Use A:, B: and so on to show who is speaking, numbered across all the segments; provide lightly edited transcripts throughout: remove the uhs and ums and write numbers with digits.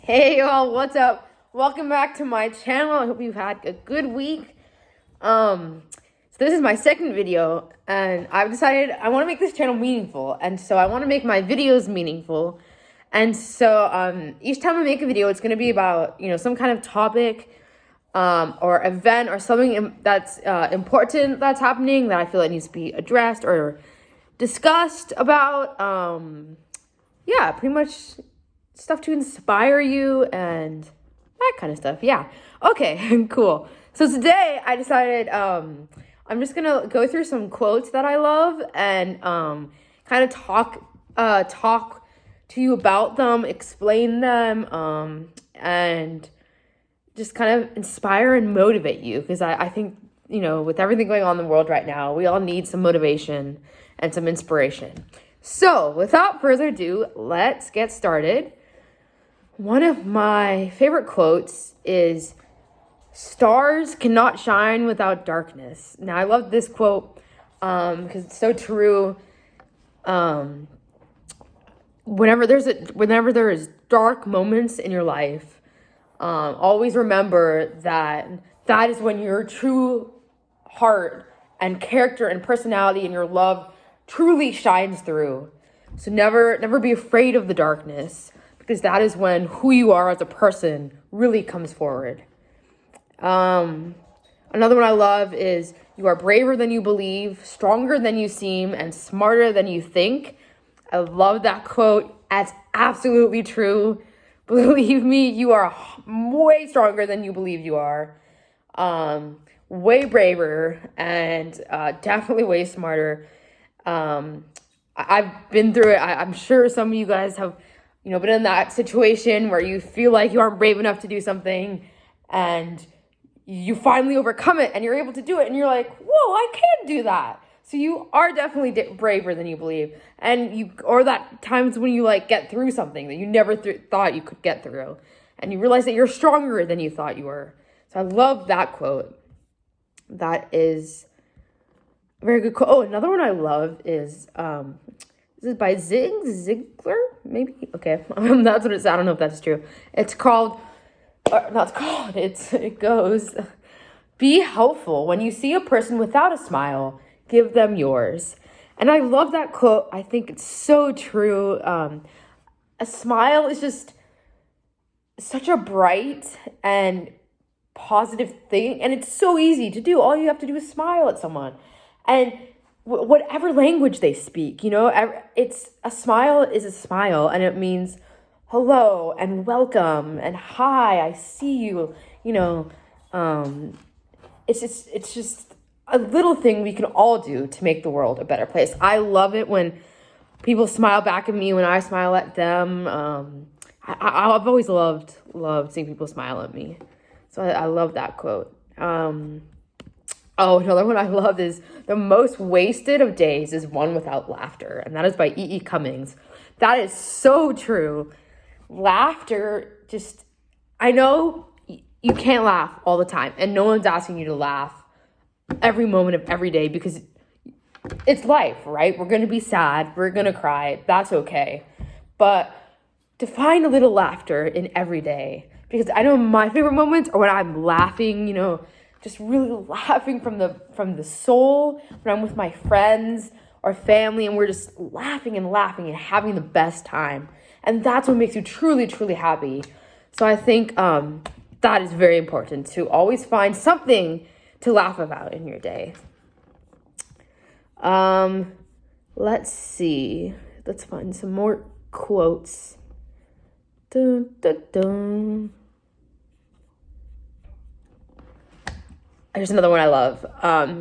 A: Hey y'all, what's up? Welcome back to my channel. I hope you've had a good week. So this is my second video, and I've decided I want to make this channel meaningful, and so I want to make my videos meaningful. And so each time I make a video, it's going to be about some kind of topic, or event, or something that's important that's happening that I feel like needs to be addressed or discussed about. Yeah, pretty much stuff to inspire you and that kind of stuff. Yeah. Okay, cool. So today I decided I'm just gonna go through some quotes that I love and kind of talk to you about them, explain them, and just kind of inspire and motivate you, because I think, with everything going on in the world right now, we all need some motivation and some inspiration. So without further ado, let's get started. One of my favorite quotes is, "Stars cannot shine without darkness." Now, I love this quote because it's so true. Whenever there is dark moments in your life, always remember that is when your true heart and character and personality and your love truly shines through. So never be afraid of the darkness, because that is when who you are as a person really comes forward. Another one I love is, "You are braver than you believe, stronger than you seem, and smarter than you think." I love that quote. That's absolutely true. Believe me, you are way stronger than you believe you are. Way braver, and definitely way smarter. I've been through it. I'm sure some of you guys have been in that situation where you feel like you aren't brave enough to do something, and you finally overcome it and you're able to do it, and you're like, whoa, I can do that. So you are definitely braver than you believe. Or that times when you get through something that you never thought you could get through, and you realize that you're stronger than you thought you were. So I love that quote. That is a very good quote. Oh, another one I love is, this is by Ziglar, maybe? Okay, that's what it's. I don't know if that's true. It's called, it goes, "Be helpful. When you see a person without a smile, give them yours." And I love that quote. I think it's so true. A smile is just such a bright and positive thing, and it's so easy to do. All you have to do is smile at someone, and whatever language they speak, it's a smile is a smile, and it means hello and welcome and hi, I see you. It's just a little thing we can all do to make the world a better place. I love it when people smile back at me when I smile at them. I've always loved seeing people smile at me. So I love that quote. Oh, another one I love is, "The most wasted of days is one without laughter." And that is by E.E. Cummings. That is so true. Laughter, I know you can't laugh all the time, and no one's asking you to laugh every moment of every day, because it's life, right? We're going to be sad. We're going to cry. That's okay. But to find a little laughter in every day, because I know my favorite moments are when I'm laughing, just really laughing from the soul, when I'm with my friends or family, and we're just laughing and having the best time. And that's what makes you truly, truly happy. So I think that is very important, to always find something to laugh about in your day. Let's see. Let's find some more quotes. Dun, dun, dun. Here's another one I love.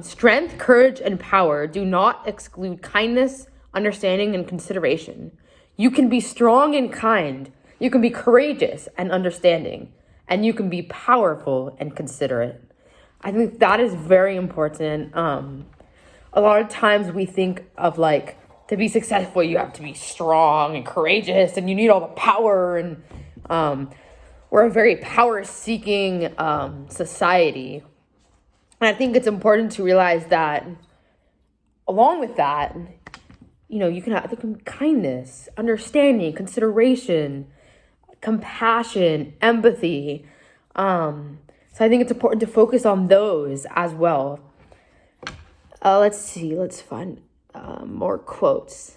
A: "Strength, courage, and power do not exclude kindness, understanding, and consideration. You can be strong and kind. You can be courageous and understanding. And you can be powerful and considerate." I think that is very important. A lot of times we think of, to be successful, you have to be strong and courageous, and you need all the power. And we're a very power-seeking society. And I think it's important to realize that along with that, you can have kindness, understanding, consideration, compassion, empathy. So I think it's important to focus on those as well. Let's see. Let's find more quotes.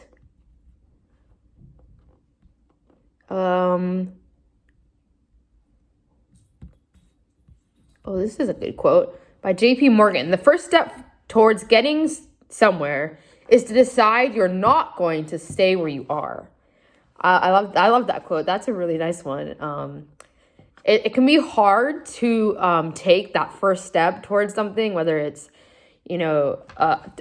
A: This is a good quote by J.P. Morgan. The first step towards getting somewhere is to decide you're not going to stay where you are. I love that quote. That's a really nice one. It can be hard to take that first step towards something, whether it's, the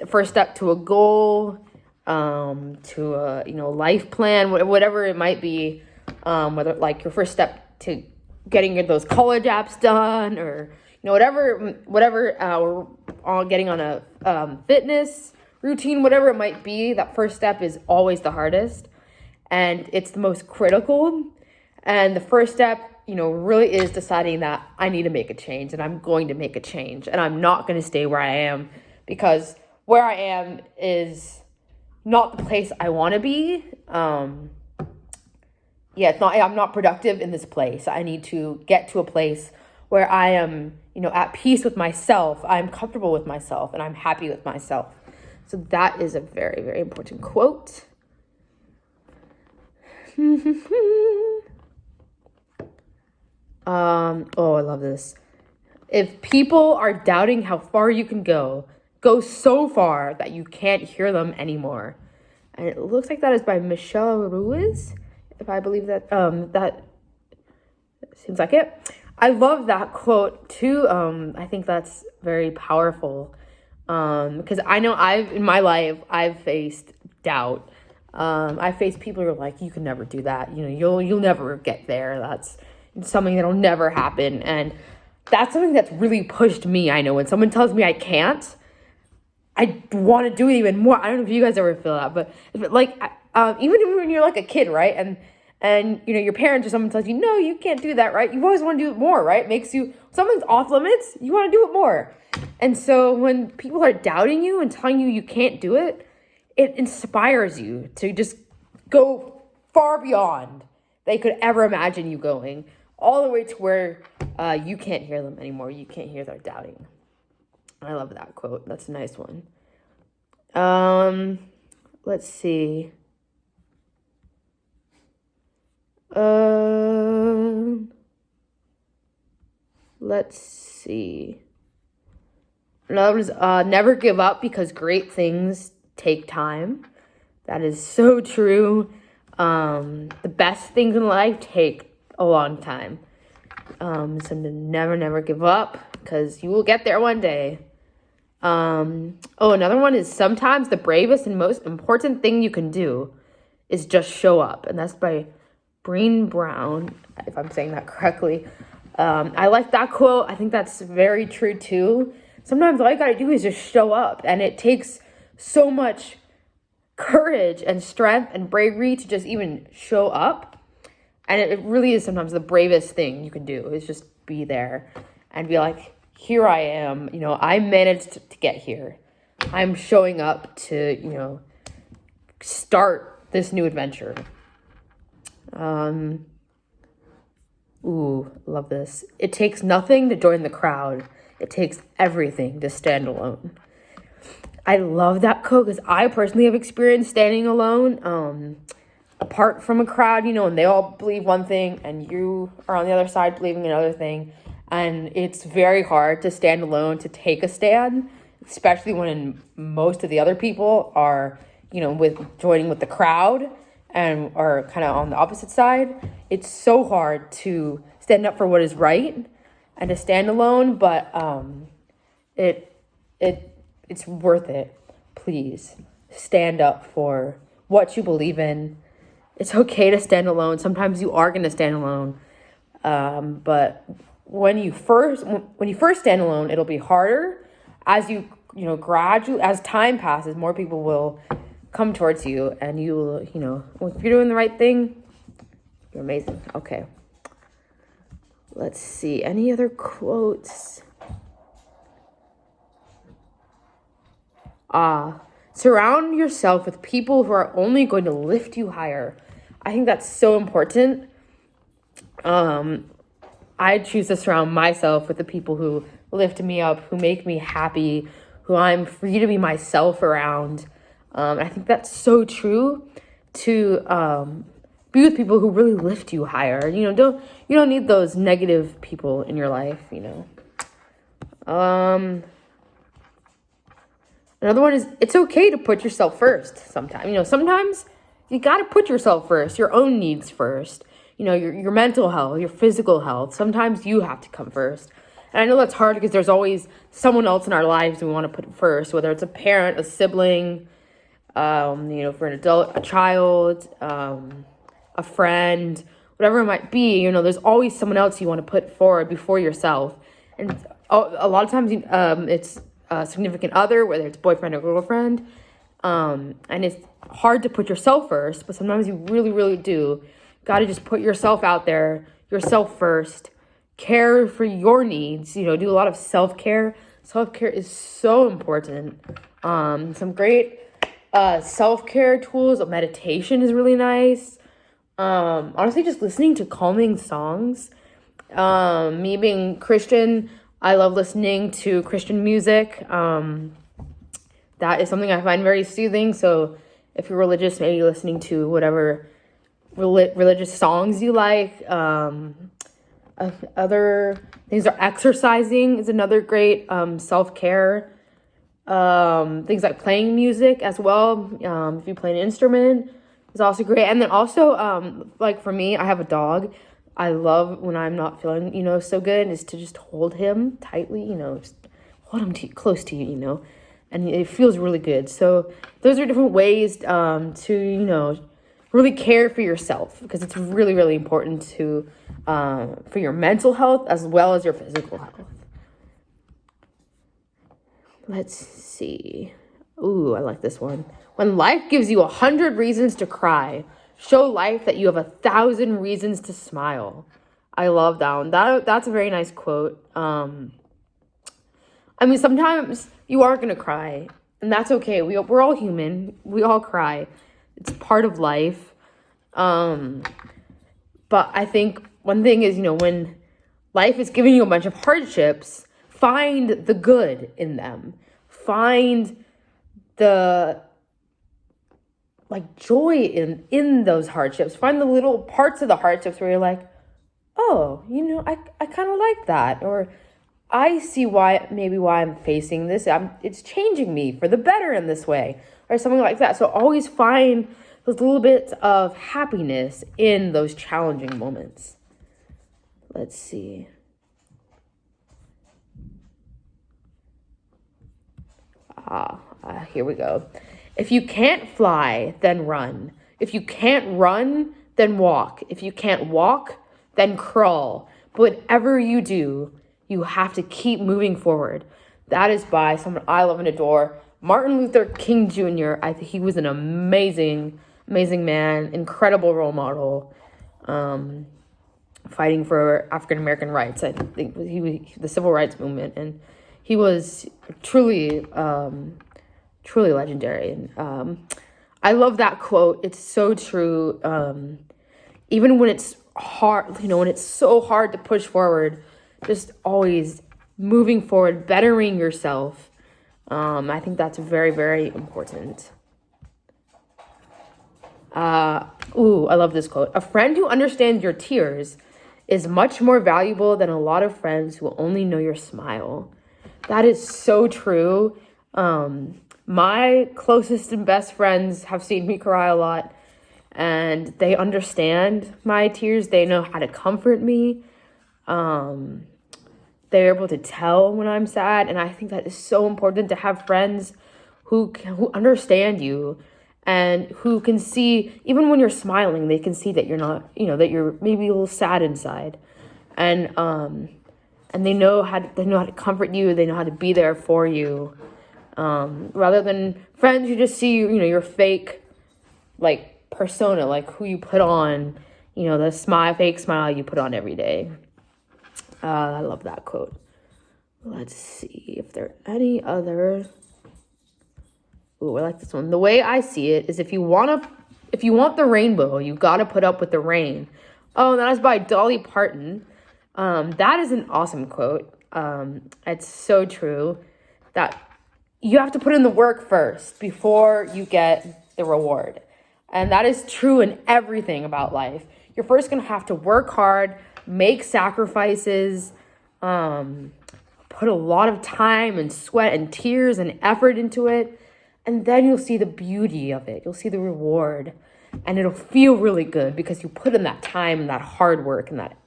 A: first step to a goal, to a, life plan, whatever it might be, whether like your first step to getting those college apps done, or, whatever, or getting on a fitness routine, whatever it might be, that first step is always the hardest, and it's the most critical. And the first step, really is deciding that I need to make a change, and I'm going to make a change, and I'm not going to stay where I am, because where I am is not the place I want to be. I'm not productive in this place. I need to get to a place where I am, at peace with myself. I'm comfortable with myself, and I'm happy with myself. So that is a very, very important quote. I love this. If people are doubting how far you can go so far that you can't hear them anymore. And it looks like that is by Michelle Ruiz, if I believe that. That seems like it. I love that quote too. I think that's very powerful. Because I know in my life, I've faced doubt. I faced people who are like, you can never do that. You'll never get there. That's something that'll never happen. And that's something that's really pushed me. I know when someone tells me I can't, I want to do it even more. I don't know if you guys ever feel that, but like, even when you're like a kid, right? And your parents or someone tells you, no, you can't do that, right? You always want to do it more, right? Something's off limits, you want to do it more. And so when people are doubting you and telling you can't do it, it inspires you to just go far beyond they could ever imagine you going, all the way to where you can't hear them anymore. You can't hear their doubting. I love that quote. That's a nice one. Let's see. Let's see. Another is never give up, because great things take time. That is so true. The best things in life take a long time. So to never give up, because you will get there one day. Another one is sometimes the bravest and most important thing you can do is just show up. And that's by Breen Brown, if I'm saying that correctly. I like that quote. I think that's very true too. Sometimes all you gotta do is just show up, and it takes so much courage and strength and bravery to just even show up. And it really is sometimes the bravest thing you can do, is just be there and be like, here I am, I managed to get here. I'm showing up to, start this new adventure. Love this. It takes nothing to join the crowd. It takes everything to stand alone. I love that quote, because I personally have experienced standing alone, apart from a crowd, and they all believe one thing, and you are on the other side believing another thing. And it's very hard to stand alone, to take a stand, especially when most of the other people are, joining with the crowd and are kind of on the opposite side. It's so hard to stand up for what is right and to stand alone, but it's worth it. Please stand up for what you believe in. It's okay to stand alone. Sometimes you are going to stand alone, but when you first stand alone, it'll be harder. As gradually, as time passes, more people will come towards you, and you will, if you're doing the right thing, you're amazing. Okay. Let's see. Any other quotes? Surround yourself with people who are only going to lift you higher. I think that's so important. I choose to surround myself with the people who lift me up, who make me happy, who I'm free to be myself around. I think that's so true to be with people who really lift you higher. You don't need those negative people in your life, Another one is it's okay to put yourself first sometimes. Sometimes you got to put yourself first, your own needs first. Your mental health, your physical health. Sometimes you have to come first. And I know that's hard because there's always someone else in our lives we want to put first, whether it's a parent, a sibling, for an adult, a child, a friend, whatever it might be. There's always someone else you want to put forward before yourself. And a lot of times it's a significant other, whether it's boyfriend or girlfriend. And it's hard to put yourself first, but sometimes you really, really do. Got to just put yourself out there, yourself first. Care for your needs. Do a lot of self-care. Self-care is so important. Some great self-care tools. Meditation is really nice. Honestly, just listening to calming songs. Me being Christian, I love listening to Christian music. That is something I find very soothing. So if you're religious, maybe listening to whatever religious songs you like. Other things are exercising is another great self-care. Things like playing music as well. If you play an instrument is also great. And then also, like for me, I have a dog. I love when I'm not feeling, so good, is to just hold him tightly, just hold him close to you, and it feels really good. So those are different ways to, really care for yourself, because it's really, really important to for your mental health as well as your physical health. Let's see. Ooh, I like this one. When life gives you 100 reasons to cry, show life that you have 1,000 reasons to smile. I love that one. That's a very nice quote. Sometimes you are going to cry, and that's okay. We're all human. We all cry. It's part of life. But I think one thing is, when life is giving you a bunch of hardships, find the good in them. Find the joy in those hardships. Find the little parts of the hardships where you're like, oh, I kind of like that. Or I see why I'm facing this. It's changing me for the better in this way, or something like that. So always find those little bits of happiness in those challenging moments. Let's see. Here we go. If you can't fly, then run. If you can't run, then walk. If you can't walk, then crawl. But whatever you do, you have to keep moving forward. That is by someone I love and adore, Martin Luther King Jr. I think he was an amazing man, incredible role model, fighting for African American rights. I think he was the civil rights movement, and he was truly legendary. And I love that quote. It's so true. Even when it's hard, when it's so hard to push forward, just always moving forward, bettering yourself. I think that's very, very important. I love this quote. A friend who understands your tears is much more valuable than a lot of friends who only know your smile. That is so true. My closest and best friends have seen me cry a lot, and they understand my tears. They know how to comfort me. They're able to tell when I'm sad, and I think that is so important to have friends who understand you and who can see, even when you're smiling, they can see that you're not, that you're maybe a little sad inside, and they know how to comfort you. They know how to be there for you, rather than friends who just see your fake, persona, who you put on, the fake smile you put on every day. I love that quote. Let's see if there are any other. Ooh, I like this one. The way I see it is if you want the rainbow, you got to put up with the rain. Oh, that is by Dolly Parton. That is an awesome quote. It's so true that you have to put in the work first before you get the reward. And that is true in everything about life. You're first going to have to work hard, make sacrifices, put a lot of time and sweat and tears and effort into it. And then you'll see the beauty of it. You'll see the reward. And it'll feel really good because you put in that time and that hard work and that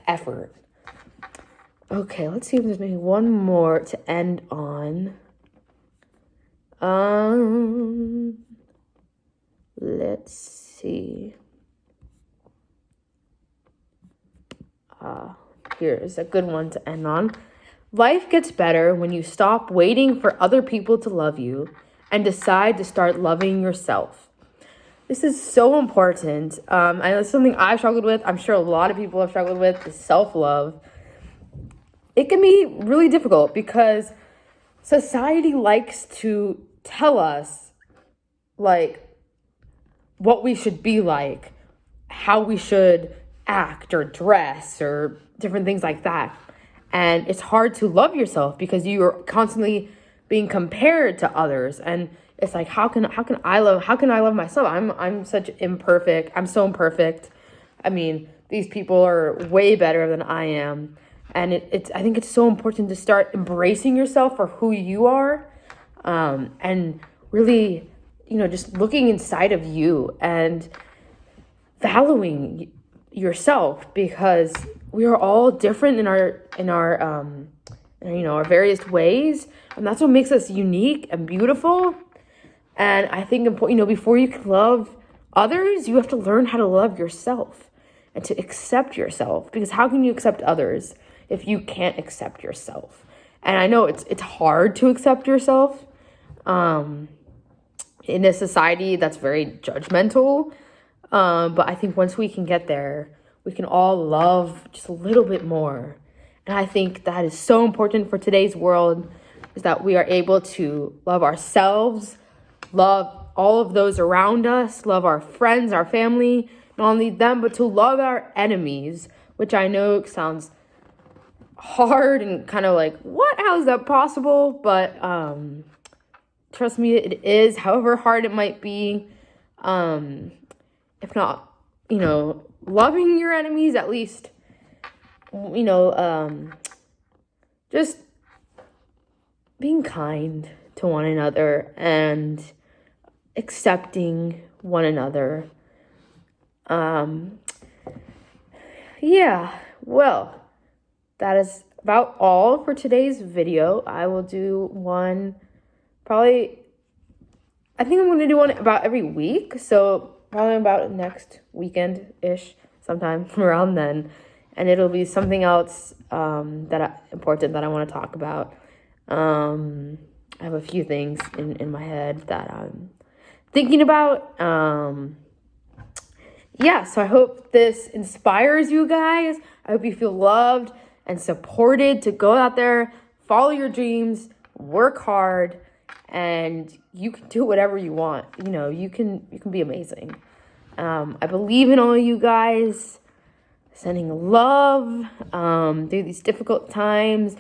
A: effort. Okay, let's see if there's maybe one more to end on. Let's see. Here's a good one to end on. Life gets better when you stop waiting for other people to love you and decide to start loving yourself. This is so important. I know it's something I've struggled with. I'm sure a lot of people have struggled with, is self-love. It can be really difficult because society likes to tell us, like, what we should be like, how we should act or dress or different things like that. And it's hard to love yourself because you're constantly being compared to others. And it's like, how can I love myself? I'm so imperfect. I mean, these people are way better than I am. And I think it's so important to start embracing yourself for who you are, and really, just looking inside of you and valuing yourself, because we are all different in our various ways, and that's what makes us unique and beautiful. And I think, before you can love others, you have to learn how to love yourself and to accept yourself, because how can you accept others if you can't accept yourself? And I know it's hard to accept yourself in a society that's very judgmental. But I think once we can get there, we can all love just a little bit more. And I think that is so important for today's world, is that we are able to love ourselves, love all of those around us, love our friends, our family, not only them, but to love our enemies, which I know sounds hard and kind of like, what? How is that possible? But trust me, it is. However hard it might be, if not, loving your enemies, at least, just being kind to one another and accepting one another. Yeah, well, that is about all for today's video. I will do one I think I'm going to do one about every week. So probably about next weekend-ish, sometime around then. And it'll be something else important that I want to talk about. I have a few things in my head that I'm thinking about. Yeah, so I hope this inspires you guys. I hope you feel loved and supported to go out there, follow your dreams, work hard, and you can do whatever you want. You can be amazing. I believe in all of you guys. Sending love through these difficult times.